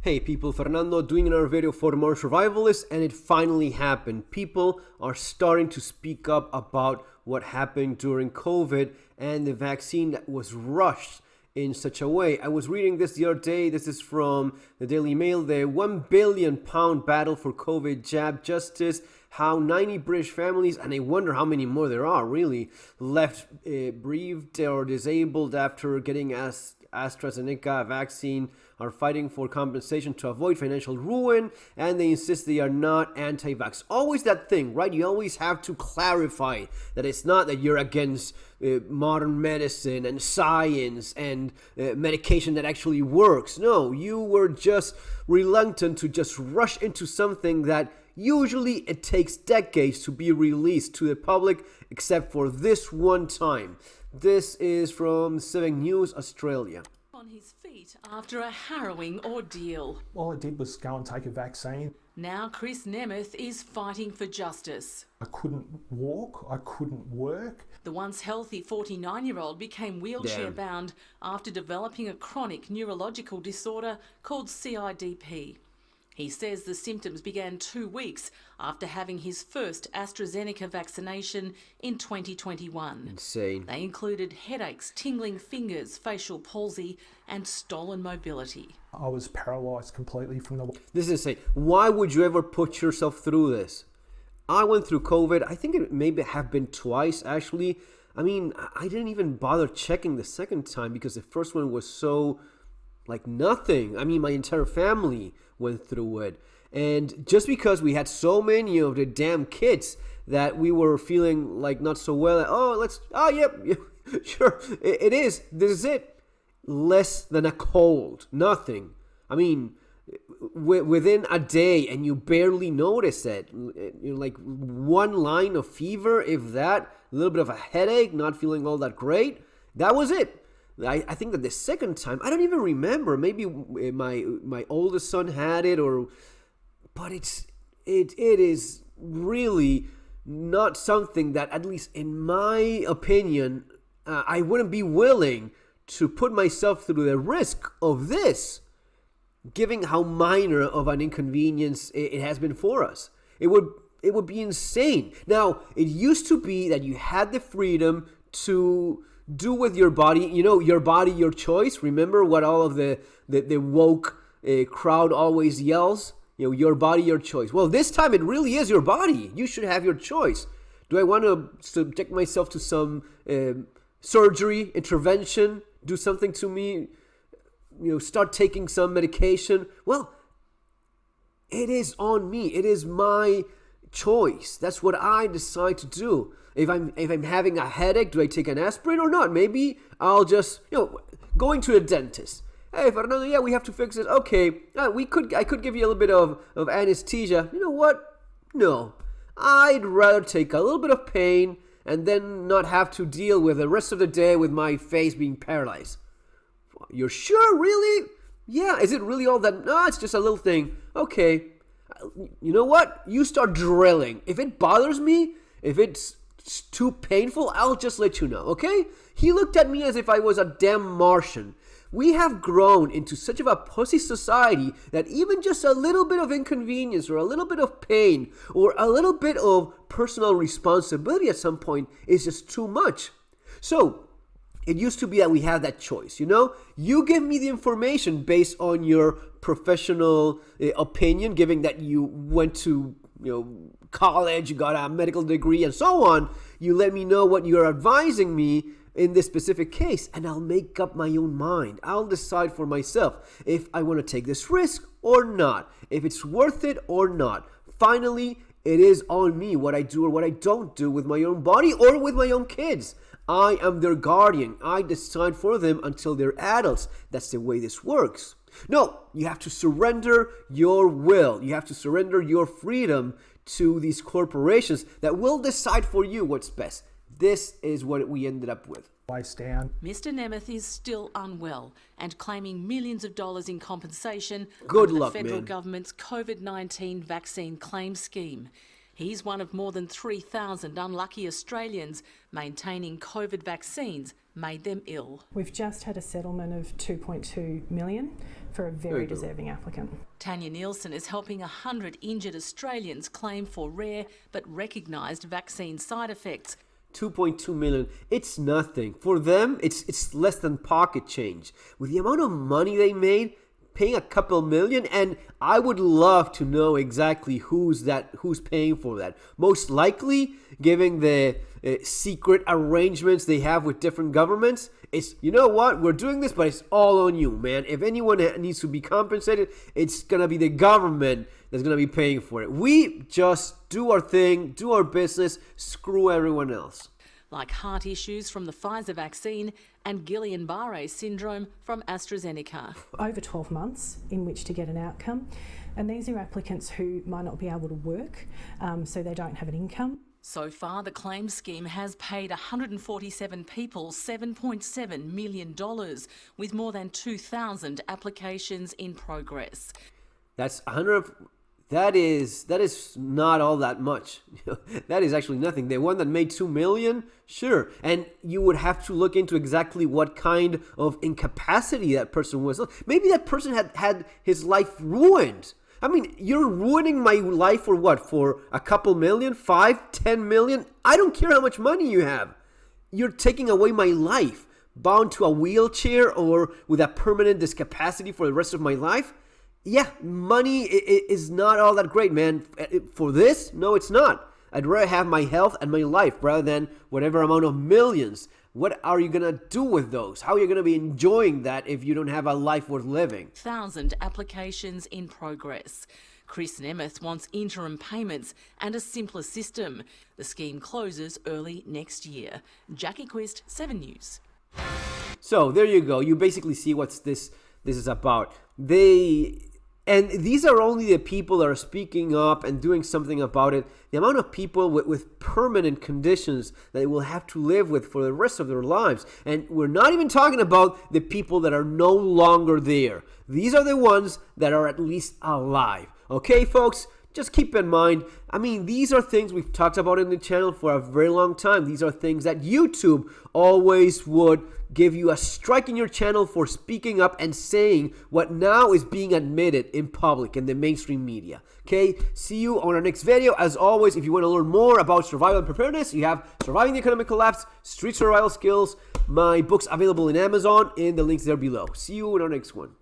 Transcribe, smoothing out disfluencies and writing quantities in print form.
Hey people, Fernando doing another video for the Modern Survivalists, and it finally happened. People are starting to speak up about what happened during COVID and the vaccine that was rushed in such a way. I was reading this the other day. This is from the Daily Mail. The £1 billion battle for COVID jab justice. How 90 British families, and I wonder how many more there are really, left bereaved or disabled after getting AstraZeneca vaccine, are fighting for compensation to avoid financial ruin, and they insist they are not anti-vax. Always that thing, right? You always have to clarify that it's not that you're against modern medicine and science and medication that actually works. No, you were just reluctant to just rush into something that usually it takes decades to be released to the public, except for this one time. This is from Civic News Australia. On his feet after a harrowing ordeal. All I did was go and take a vaccine. Now Chris Nemeth is fighting for justice. I couldn't walk, I couldn't work. The once healthy 49-year-old became wheelchair-bound after developing a chronic neurological disorder called CIDP. He says the symptoms began 2 weeks after having his first AstraZeneca vaccination in 2021. Insane. They included headaches, tingling fingers, facial palsy, and stolen mobility. I was paralysed completely from the... This is insane. Why would you ever put yourself through this? I went through COVID. I think it maybe have been twice, actually. I mean, I didn't even bother checking the second time because the first one was so... like nothing. I mean, my entire family went through it. And just because we had so many of the damn kids that we were feeling like not so well, yep, sure, it is. This is it. Less than a cold. Nothing. I mean, within a day, and you barely notice it. Like one line of fever, if that, a little bit of a headache, not feeling all that great. That was it. I think that the second time, I don't even remember. Maybe my oldest son had it, but it is really not something that, at least in my opinion, I wouldn't be willing to put myself through the risk of this, given how minor of an inconvenience it has been for us. It would be insane. Now, it used to be that you had the freedom to do with your body, your body, your choice. Remember what all of the woke crowd always yells? Your body, your choice. Well, this time it really is your body. You should have your choice. Do I want to subject myself to some surgery, intervention, do something to me, start taking some medication? Well, it is on me. It is my choice. That's what I decide to do. If I'm having a headache, do I take an aspirin or not? Maybe I'll just, going to the dentist. Hey, Fernando, yeah, we have to fix this. Okay, I could give you a little bit of anesthesia. You know what? No. I'd rather take a little bit of pain and then not have to deal with the rest of the day with my face being paralyzed. You're sure, really? Yeah, is it really all that? No, it's just a little thing. Okay. You know what? You start drilling. If it bothers me, if it's too painful, I'll just let you know, okay? He looked at me as if I was a damn Martian. We have grown into such of a pussy society that even just a little bit of inconvenience or a little bit of pain or a little bit of personal responsibility at some point is just too much. So, it used to be that we had that choice, You give me the information based on your professional opinion, given that you went to, college, you got a medical degree, and so on. You let me know what you're advising me in this specific case, and I'll make up my own mind. I'll decide for myself if I want to take this risk or not, if it's worth it or not. Finally, it is on me what I do or what I don't do with my own body or with my own kids. I am their guardian. I decide for them until they're adults. That's the way this works. No, you have to surrender your will. You have to surrender your freedom to these corporations that will decide for you what's best. This is what we ended up with. Face down. Mr. Nemeth is still unwell and claiming millions of dollars in compensation Good under luck, the federal man. government's COVID-19 vaccine claim scheme. He's one of more than 3,000 unlucky Australians maintaining COVID vaccines made them ill. We've just had a settlement of 2.2 million for a very deserving applicant. Tanya Nielsen is helping 100 injured Australians claim for rare but recognised vaccine side effects. 2.2 million, it's nothing. For them, it's less than pocket change. With the amount of money they made, paying a couple million, and I would love to know exactly who's paying for that. Most likely, given the secret arrangements they have with different governments, it's, you know what, we're doing this, but it's all on you, man. If anyone needs to be compensated, it's gonna be the government that's gonna be paying for it. We just do our thing, do our business, screw everyone else. Like heart issues from the Pfizer vaccine and Guillain-Barré syndrome from AstraZeneca. Over 12 months in which to get an outcome, and these are applicants who might not be able to work, so they don't have an income. So far, the claim scheme has paid 147 people $7.7 million, with more than 2,000 applications in progress. That's 100. That is not all that much. That is actually nothing. The one that made 2 million, sure. And you would have to look into exactly what kind of incapacity that person was. Maybe that person had his life ruined. I mean, you're ruining my life for what? For a couple million? 5, 10 million? I don't care how much money you have. You're taking away my life. Bound to a wheelchair or with a permanent discapacity for the rest of my life? Yeah, money is not all that great, man. For this, no, it's not. I'd rather have my health and my life rather than whatever amount of millions. What are you going to do with those? How are you going to be enjoying that if you don't have a life worth living? 1,000 applications in progress. Chris Nemeth wants interim payments and a simpler system. The scheme closes early next year. Jackie Quist, 7 News. So there you go. You basically see what this is about. And these are only the people that are speaking up and doing something about it. The amount of people with permanent conditions that they will have to live with for the rest of their lives. And we're not even talking about the people that are no longer there. These are the ones that are at least alive. Okay, folks? Just keep in mind, I mean, these are things we've talked about in the channel for a very long time. These are things that YouTube always would give you a strike in your channel for speaking up and saying what now is being admitted in public in the mainstream media. Okay, see you on our next video. As always, if you want to learn more about survival and preparedness, you have Surviving the Economic Collapse, Street Survival Skills, my books available in Amazon, and the links there below. See you in our next one.